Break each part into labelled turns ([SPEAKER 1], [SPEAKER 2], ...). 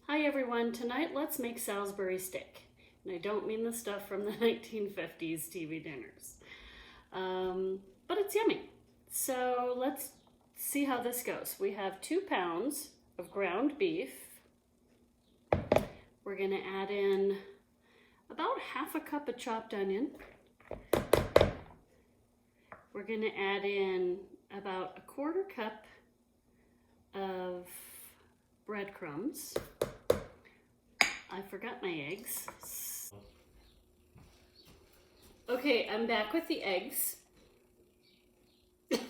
[SPEAKER 1] Hi everyone, tonight let's make Salisbury steak. And I don't mean the stuff from the 1950s TV dinners. But it's yummy. So let's see how this goes. We have 2 pounds of ground beef. We're gonna add in about half a cup of chopped onion. We're gonna add in about a 1/4 cup of breadcrumbs. I forgot my eggs. Okay, I'm back with the eggs.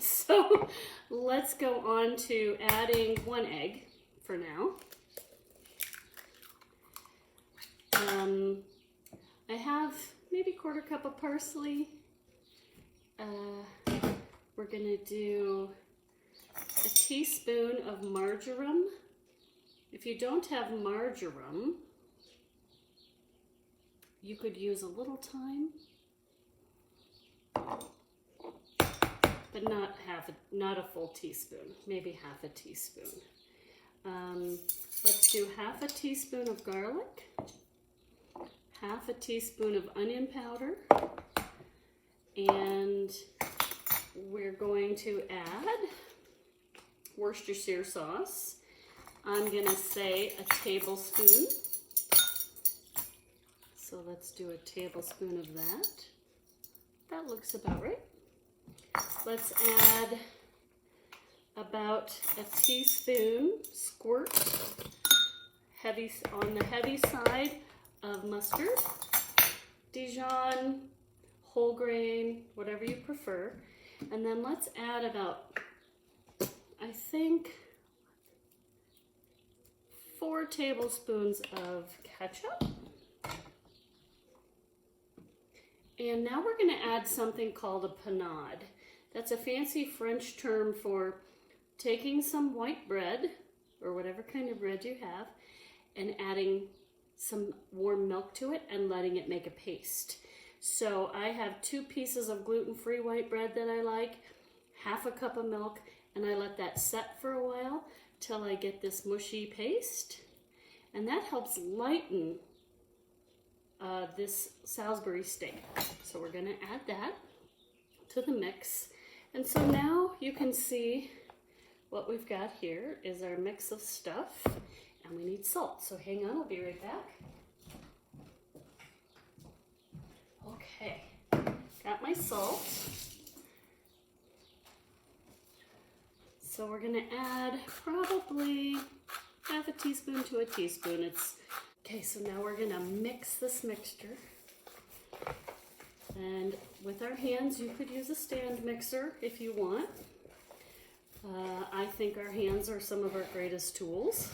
[SPEAKER 1] So let's go on to adding 1 egg for now. I have maybe 1/4 cup of parsley. We're gonna do a teaspoon of marjoram. If you don't have marjoram, you could use a little thyme, but not a full teaspoon, maybe half a teaspoon. Let's do half a teaspoon of garlic, half a teaspoon of onion powder, and we're going to add Worcestershire sauce. I'm gonna say a tablespoon. So let's do a tablespoon of that. That looks about right. Let's add about a teaspoon squirt, on the heavy side, of mustard, Dijon, whole grain, whatever you prefer. And then let's add about, I think, 4 tablespoons of ketchup. And now we're going to add something called a panade. That's a fancy French term for taking some white bread, or whatever kind of bread you have, and adding some warm milk to it and letting it make a paste. So I have 2 pieces of gluten-free white bread that I like, half a cup of milk, and I let that set for a while till I get this mushy paste. And that helps lighten this Salisbury steak. So we're gonna add that to the mix. And so now you can see what we've got here is our mix of stuff, and we need salt. So hang on, I'll be right back. Okay, got my salt. So we're gonna add probably half a teaspoon to a teaspoon. Okay, so now we're gonna mix this mixture. And with our hands, you could use a stand mixer if you want. I think our hands are some of our greatest tools.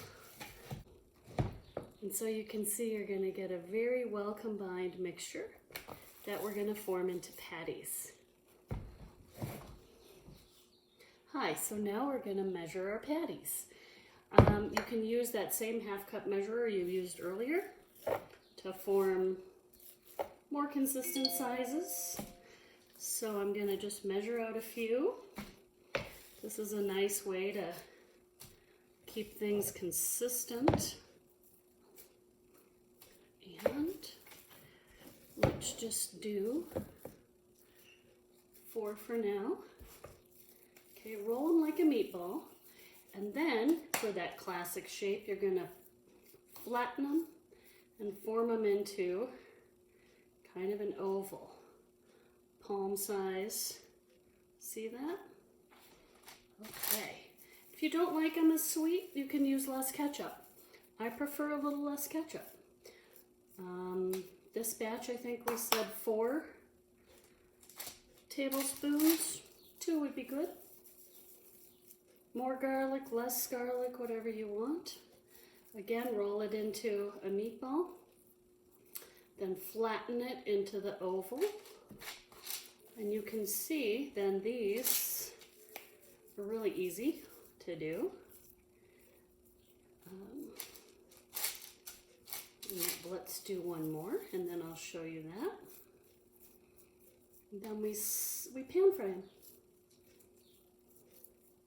[SPEAKER 1] And so you can see you're gonna get a very well combined mixture that we're gonna form into patties. Hi, so now we're gonna measure our patties. You can use that same half cup measurer you used earlier to form more consistent sizes. So I'm gonna just measure out a few. This is a nice way to keep things consistent. And let's just do 4 for now. Okay, roll them like a meatball. And then, for that classic shape, you're gonna flatten them and form them into kind of an oval, palm size. See that? Okay. If you don't like them as sweet, you can use less ketchup. I prefer a little less ketchup. This batch, I think we said 4 tablespoons. 2 would be good. More garlic, less garlic, whatever you want. Again, roll it into a meatball. Then flatten it into the oval. And you can see then these are really easy to do. Let's do one more, and then I'll show you that. And then we pan fry them.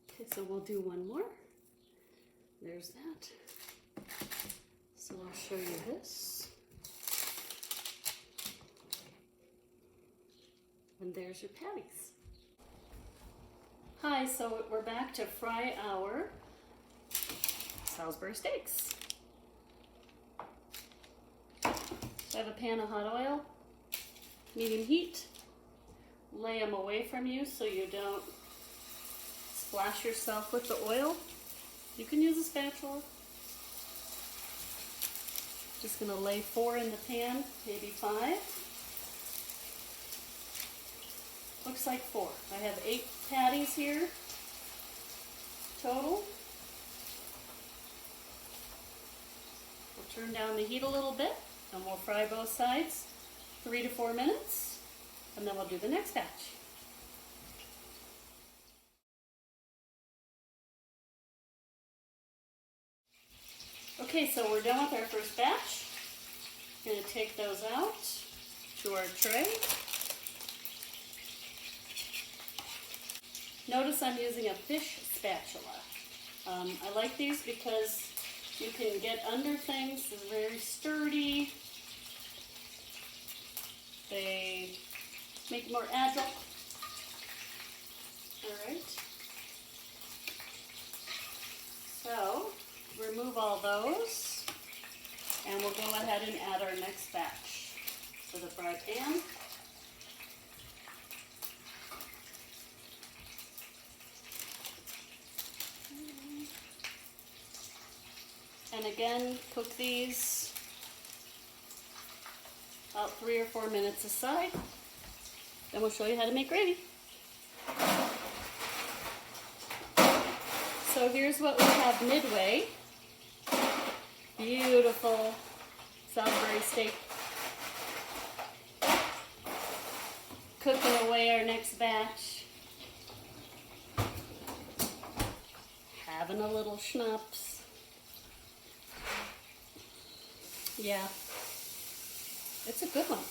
[SPEAKER 1] Okay, so we'll do one more. There's that. show you this. And there's your patties. Hi, so we're back to fry our Salisbury steaks. So I have a pan of hot oil, medium heat. Lay them away from you so you don't splash yourself with the oil. You can use a spatula. Just gonna lay 4 in the pan, maybe 5. Looks like 4. I have 8 patties here total. We'll turn down the heat a little bit and we'll fry both sides 3 to 4 minutes, and then we'll do the next batch. Okay, so we're done with our first batch. We're going to take those out to our tray. Notice I'm using a fish spatula. I like these because you can get under things. They're very sturdy. They make it more agile. Alright. So, remove all those, and we'll go ahead and add our next batch to the fry pan. And again, cook these about 3 or 4 minutes aside. Then we'll show you how to make gravy. So here's what we have midway. Beautiful Salisbury steak. Cooking away our next batch. Having a little schnapps. Yeah, it's a good one.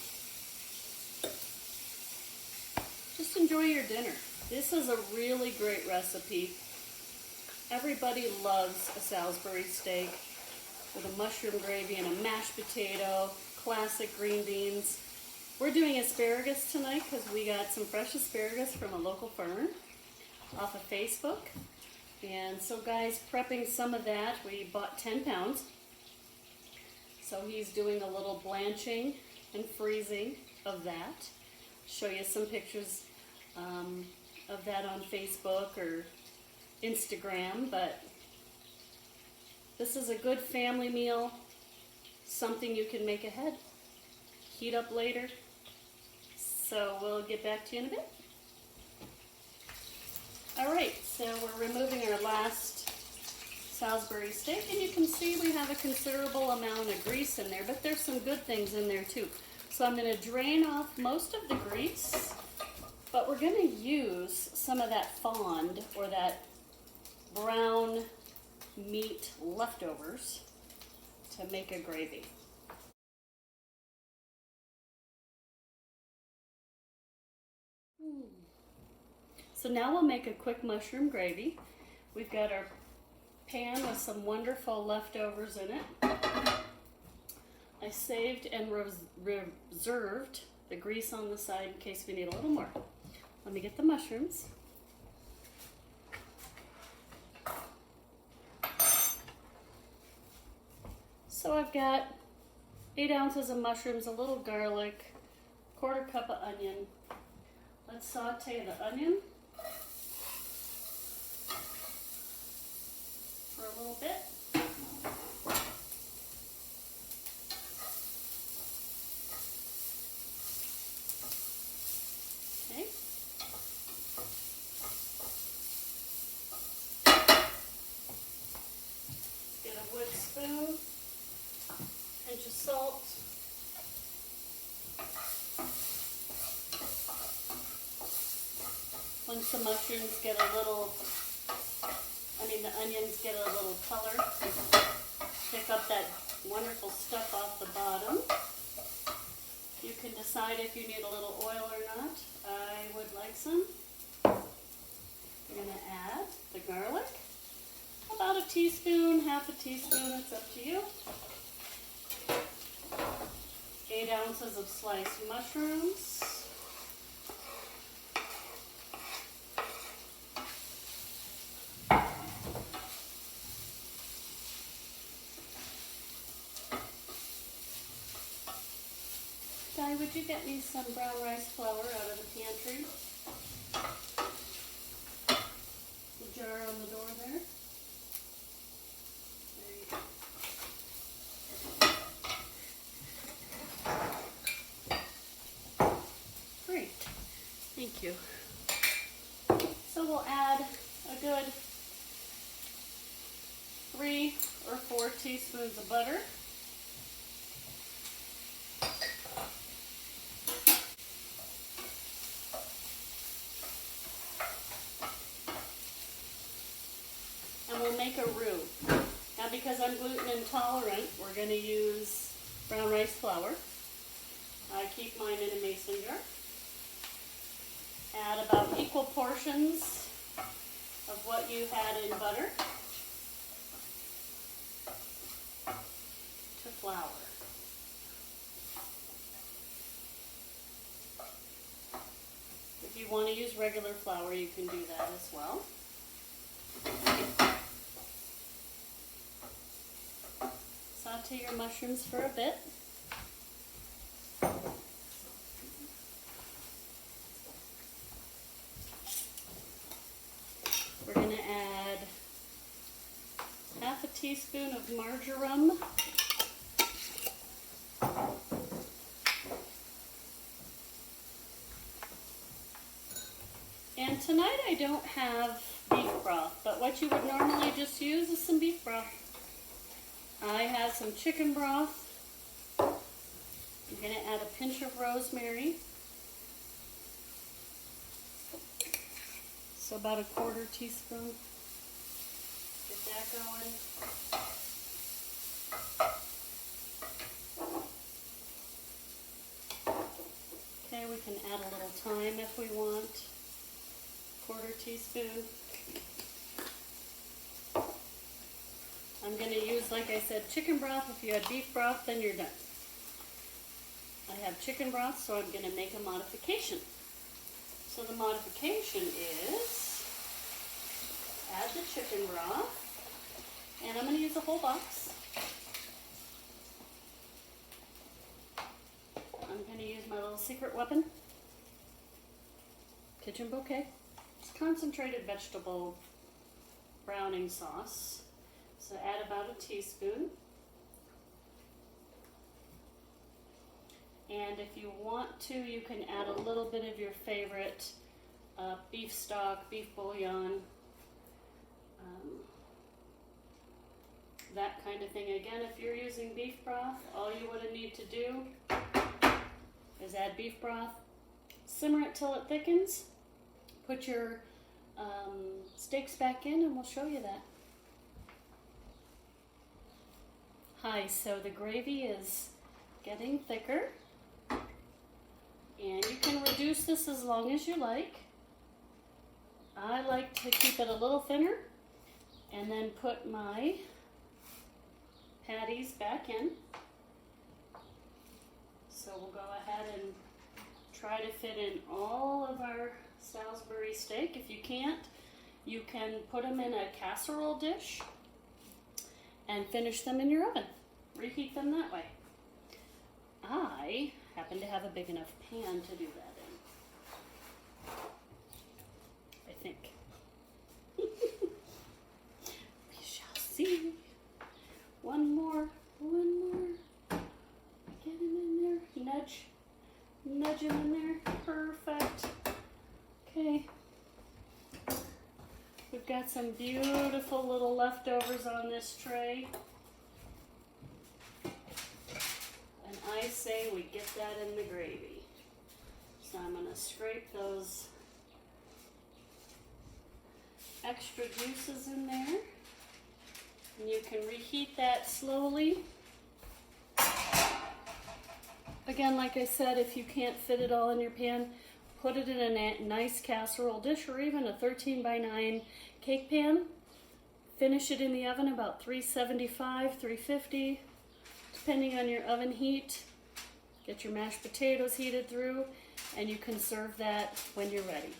[SPEAKER 1] Just enjoy your dinner. This is a really great recipe. Everybody loves a Salisbury steak with a mushroom gravy and a mashed potato, classic green beans. We're doing asparagus tonight because we got some fresh asparagus from a local farmer off of Facebook. And so guys, prepping some of that, we bought 10 pounds. So he's doing a little blanching and freezing of that. Show you some pictures of that on Facebook or Instagram, but this is a good family meal, something you can make ahead, heat up later. So we'll get back to you in a bit. Alright, so we're removing our last Salisbury steak, and you can see we have a considerable amount of grease in there, but there's some good things in there too. So I'm going to drain off most of the grease, but we're going to use some of that fond or that brown meat leftovers to make a gravy. So now we'll make a quick mushroom gravy. We've got our pan with some wonderful leftovers in it. I saved and reserved the grease on the side in case we need a little more. Let me get the mushrooms. So I've got 8 ounces of mushrooms, a little garlic, 1/4 cup of onion. Let's saute the onion for a little bit. Okay. Get a wood spoon, pinch of salt. Once the mushrooms get a little, the onions get a little color, pick up that wonderful stuff off the bottom. You can decide if you need a little oil or not. I would like some. We're going to add the garlic. About a teaspoon, half a teaspoon, it's up to you. ounces of sliced mushrooms. Di, would you get me some brown rice flour out of the pantry? The jar on the door there. There you go. Great. Thank you. So we'll add a good 3 or 4 teaspoons of butter. And we'll make a roux. Now because I'm gluten intolerant, we're going to use brown rice flour. I keep mine in a mason jar. Add about equal portions of what you had in butter to flour. If you want to use regular flour, you can do that as well. Saute your mushrooms for a bit. We're going to add half a teaspoon of marjoram. And tonight I don't have beef broth, but what you would normally just use is some beef broth. I have some chicken broth. I'm going to add a pinch of rosemary. So about a 1/4 teaspoon. Get that going. Okay, we can add a little thyme if we want. 1/4 teaspoon. I'm going to use, like I said, chicken broth. If you had beef broth, then you're done. I have chicken broth, so I'm going to make a modification. So the modification is add the chicken broth, and I'm going to use a whole box. I'm going to use my little secret weapon, kitchen bouquet. It's concentrated vegetable browning sauce. So add about a teaspoon. And if you want to, you can add a little bit of your favorite beef stock, beef bouillon, that kind of thing. Again, if you're using beef broth, all you would need to do is add beef broth, simmer it till it thickens, put your steaks back in, and we'll show you that. Hi, so the gravy is getting thicker, and you can reduce this as long as you like. I like to keep it a little thinner and then put my patties back in. So we'll go ahead and try to fit in all of our Salisbury steak. If you can't, you can put them in a casserole dish and finish them in your oven. Reheat them that way. I happen to have a big enough pan to do that in. I think. We shall see. One more. Get him in there. Nudge him in there. Perfect. Okay. We've got some beautiful little leftovers on this tray. And I say we get that in the gravy. So I'm going to scrape those extra juices in there. And you can reheat that slowly. Again, like I said, if you can't fit it all in your pan, put it in a nice casserole dish or even a 13x9 cake pan. Finish it in the oven about 375, 350, depending on your oven heat. Get your mashed potatoes heated through, and you can serve that when you're ready.